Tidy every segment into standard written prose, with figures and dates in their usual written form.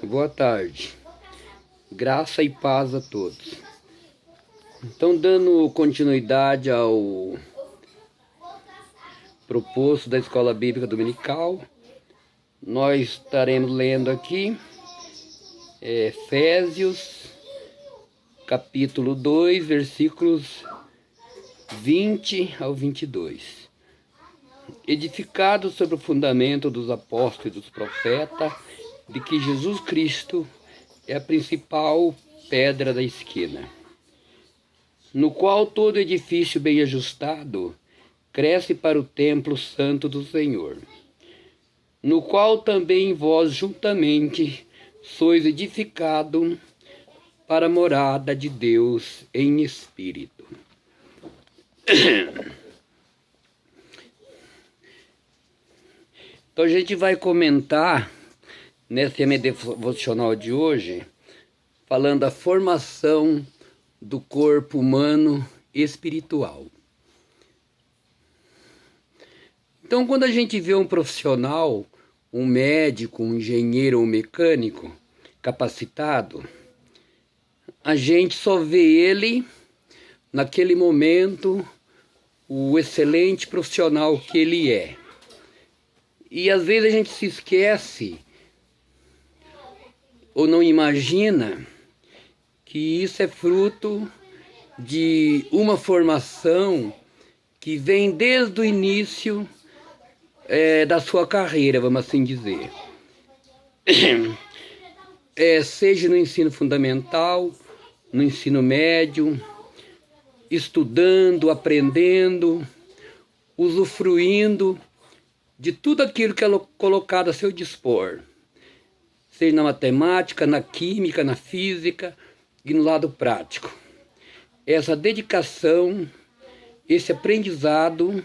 Boa tarde. Graça e paz a todos. Então, dando continuidade ao proposto da Escola Bíblica Dominical, nós estaremos lendo aqui Efésios, capítulo 2, versículos 20 ao 22. Edificado sobre o fundamento dos apóstolos e dos profetas, de que Jesus Cristo é a principal pedra da esquina, no qual todo edifício bem ajustado cresce para o templo santo do Senhor, no qual também vós juntamente sois edificado para a morada de Deus em espírito. Então a gente vai comentar nesse devocional de hoje, falando da formação do corpo humano espiritual. Então, quando a gente vê um profissional, um médico, um engenheiro ou um mecânico capacitado, a gente só vê ele, naquele momento, o excelente profissional que ele é. E às vezes a gente se esquece ou não imagina que isso é fruto de uma formação que vem desde o início da sua carreira, vamos assim dizer. Seja no ensino fundamental, no ensino médio, estudando, aprendendo, usufruindo de tudo aquilo que é colocado a seu dispor, seja na matemática, na química, na física e no lado prático. Essa dedicação, esse aprendizado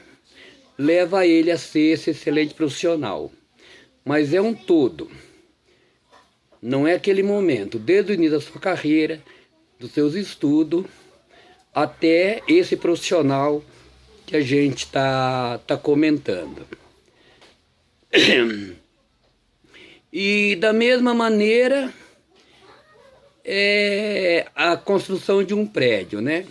leva ele a ser esse excelente profissional. Mas é um todo. Não é aquele momento, desde o início da sua carreira, dos seus estudos, até esse profissional que a gente está comentando. E da mesma maneira a construção de um prédio, né?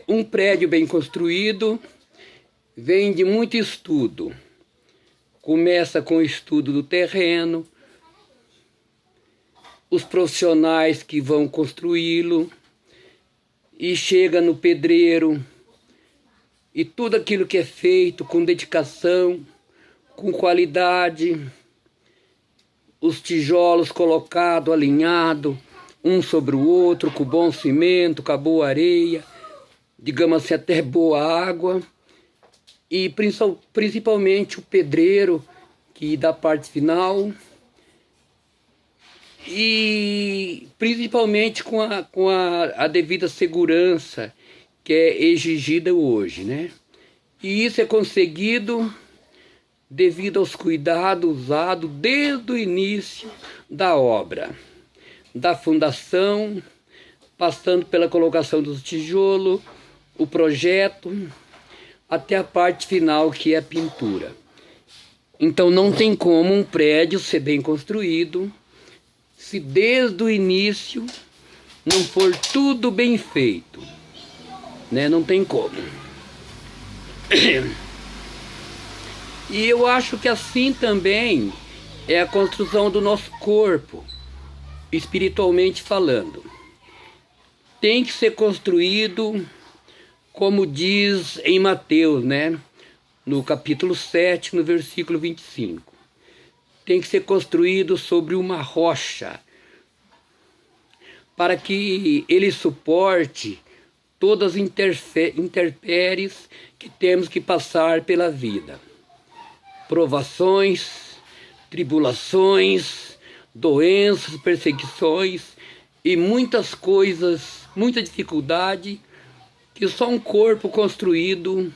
Um prédio bem construído vem de muito estudo. Começa com o estudo do terreno, os profissionais que vão construí-lo, e chega no pedreiro, e tudo aquilo que é feito com dedicação, com qualidade, os tijolos colocados, alinhados, um sobre o outro, com bom cimento, com a boa areia, digamos assim, até boa água, e principalmente o pedreiro, que dá a parte final, e principalmente com a devida segurança que é exigida hoje, né? E isso é conseguido devido aos cuidados usados desde o início da obra, da fundação, passando pela colocação dos tijolos, o projeto, até a parte final, que é a pintura. Então não tem como um prédio ser bem construído se desde o início não for tudo bem feito, né? Não tem como. E eu acho que assim também é a construção do nosso corpo, espiritualmente falando. Tem que ser construído, como diz em Mateus, né? No capítulo 7, no versículo 25. Tem que ser construído sobre uma rocha, para que ele suporte todas as intempéries que temos que passar pela vida. Provações, tribulações, doenças, perseguições e muitas coisas, muita dificuldade que só um corpo construído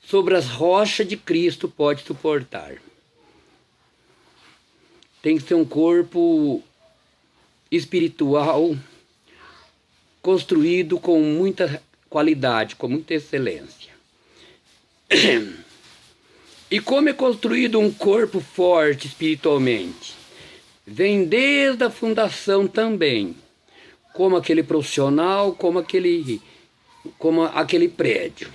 sobre as rochas de Cristo pode suportar. Tem que ser um corpo espiritual construído com muita qualidade, com muita excelência. E como é construído um corpo forte espiritualmente? Vem desde a fundação também, como aquele profissional, como aquele prédio.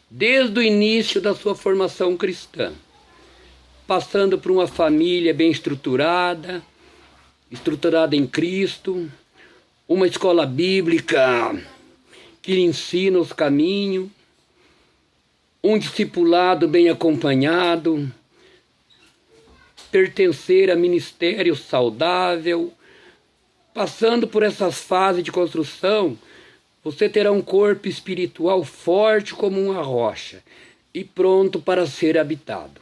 Desde o início da sua formação cristã, passando por uma família bem estruturada em Cristo, uma escola bíblica que lhe ensina os caminhos, um discipulado bem acompanhado, pertencer a ministério saudável. Passando por essas fases de construção, você terá um corpo espiritual forte como uma rocha e pronto para ser habitado.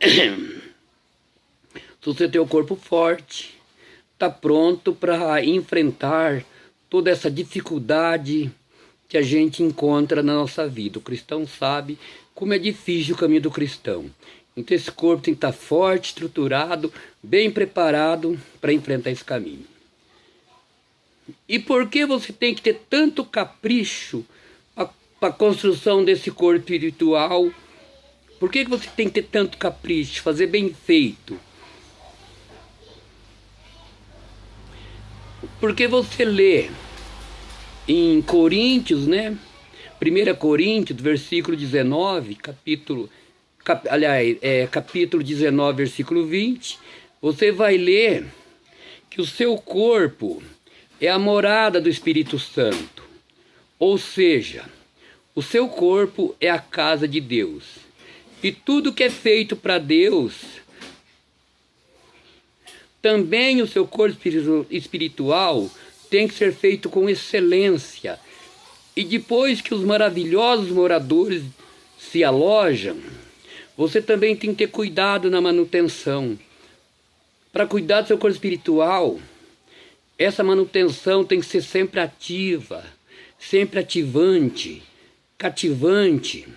Se você tem o corpo forte, está pronto para enfrentar toda essa dificuldade que a gente encontra na nossa vida. O cristão sabe como é difícil o caminho do cristão. Então esse corpo tem que estar forte, estruturado, bem preparado para enfrentar esse caminho. E por que você tem que ter tanto capricho para a construção desse corpo espiritual? Por que você tem que ter tanto capricho, fazer bem feito? Porque você lê em Coríntios, né? 1 Coríntios, versículo 19, capítulo 19, versículo 20, você vai ler que o seu corpo é a morada do Espírito Santo. Ou seja, o seu corpo é a casa de Deus. E tudo que é feito para Deus, também o seu corpo espiritual tem que ser feito com excelência. E depois que os maravilhosos moradores se alojam, você também tem que ter cuidado na manutenção. Para cuidar do seu corpo espiritual, essa manutenção tem que ser sempre ativa, sempre ativante, cativante,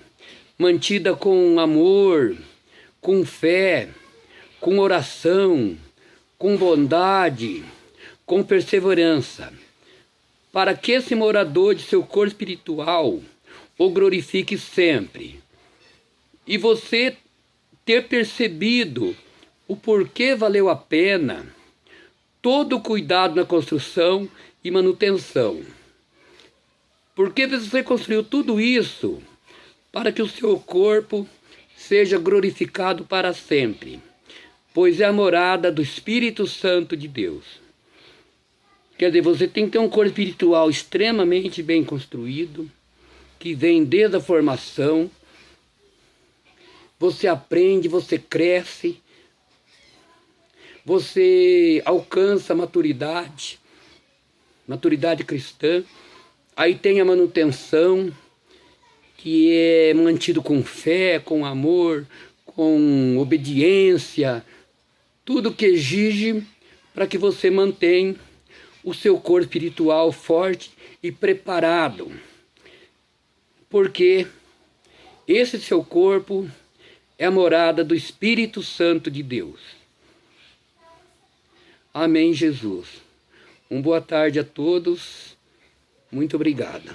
mantida com amor, com fé, com oração, com bondade, com perseverança, para que esse morador de seu corpo espiritual o glorifique sempre. E você ter percebido o porquê valeu a pena todo o cuidado na construção e manutenção. Porque você construiu tudo isso para que o seu corpo seja glorificado para sempre, pois é a morada do Espírito Santo de Deus. Quer dizer, você tem que ter um corpo espiritual extremamente bem construído, que vem desde a formação. Você aprende, você cresce, você alcança a maturidade cristã. Aí tem a manutenção, que é mantido com fé, com amor, com obediência, tudo que exige para que você mantenha o seu corpo espiritual forte e preparado. Porque esse seu corpo é a morada do Espírito Santo de Deus. Amém, Jesus. Boa tarde a todos. Muito obrigado.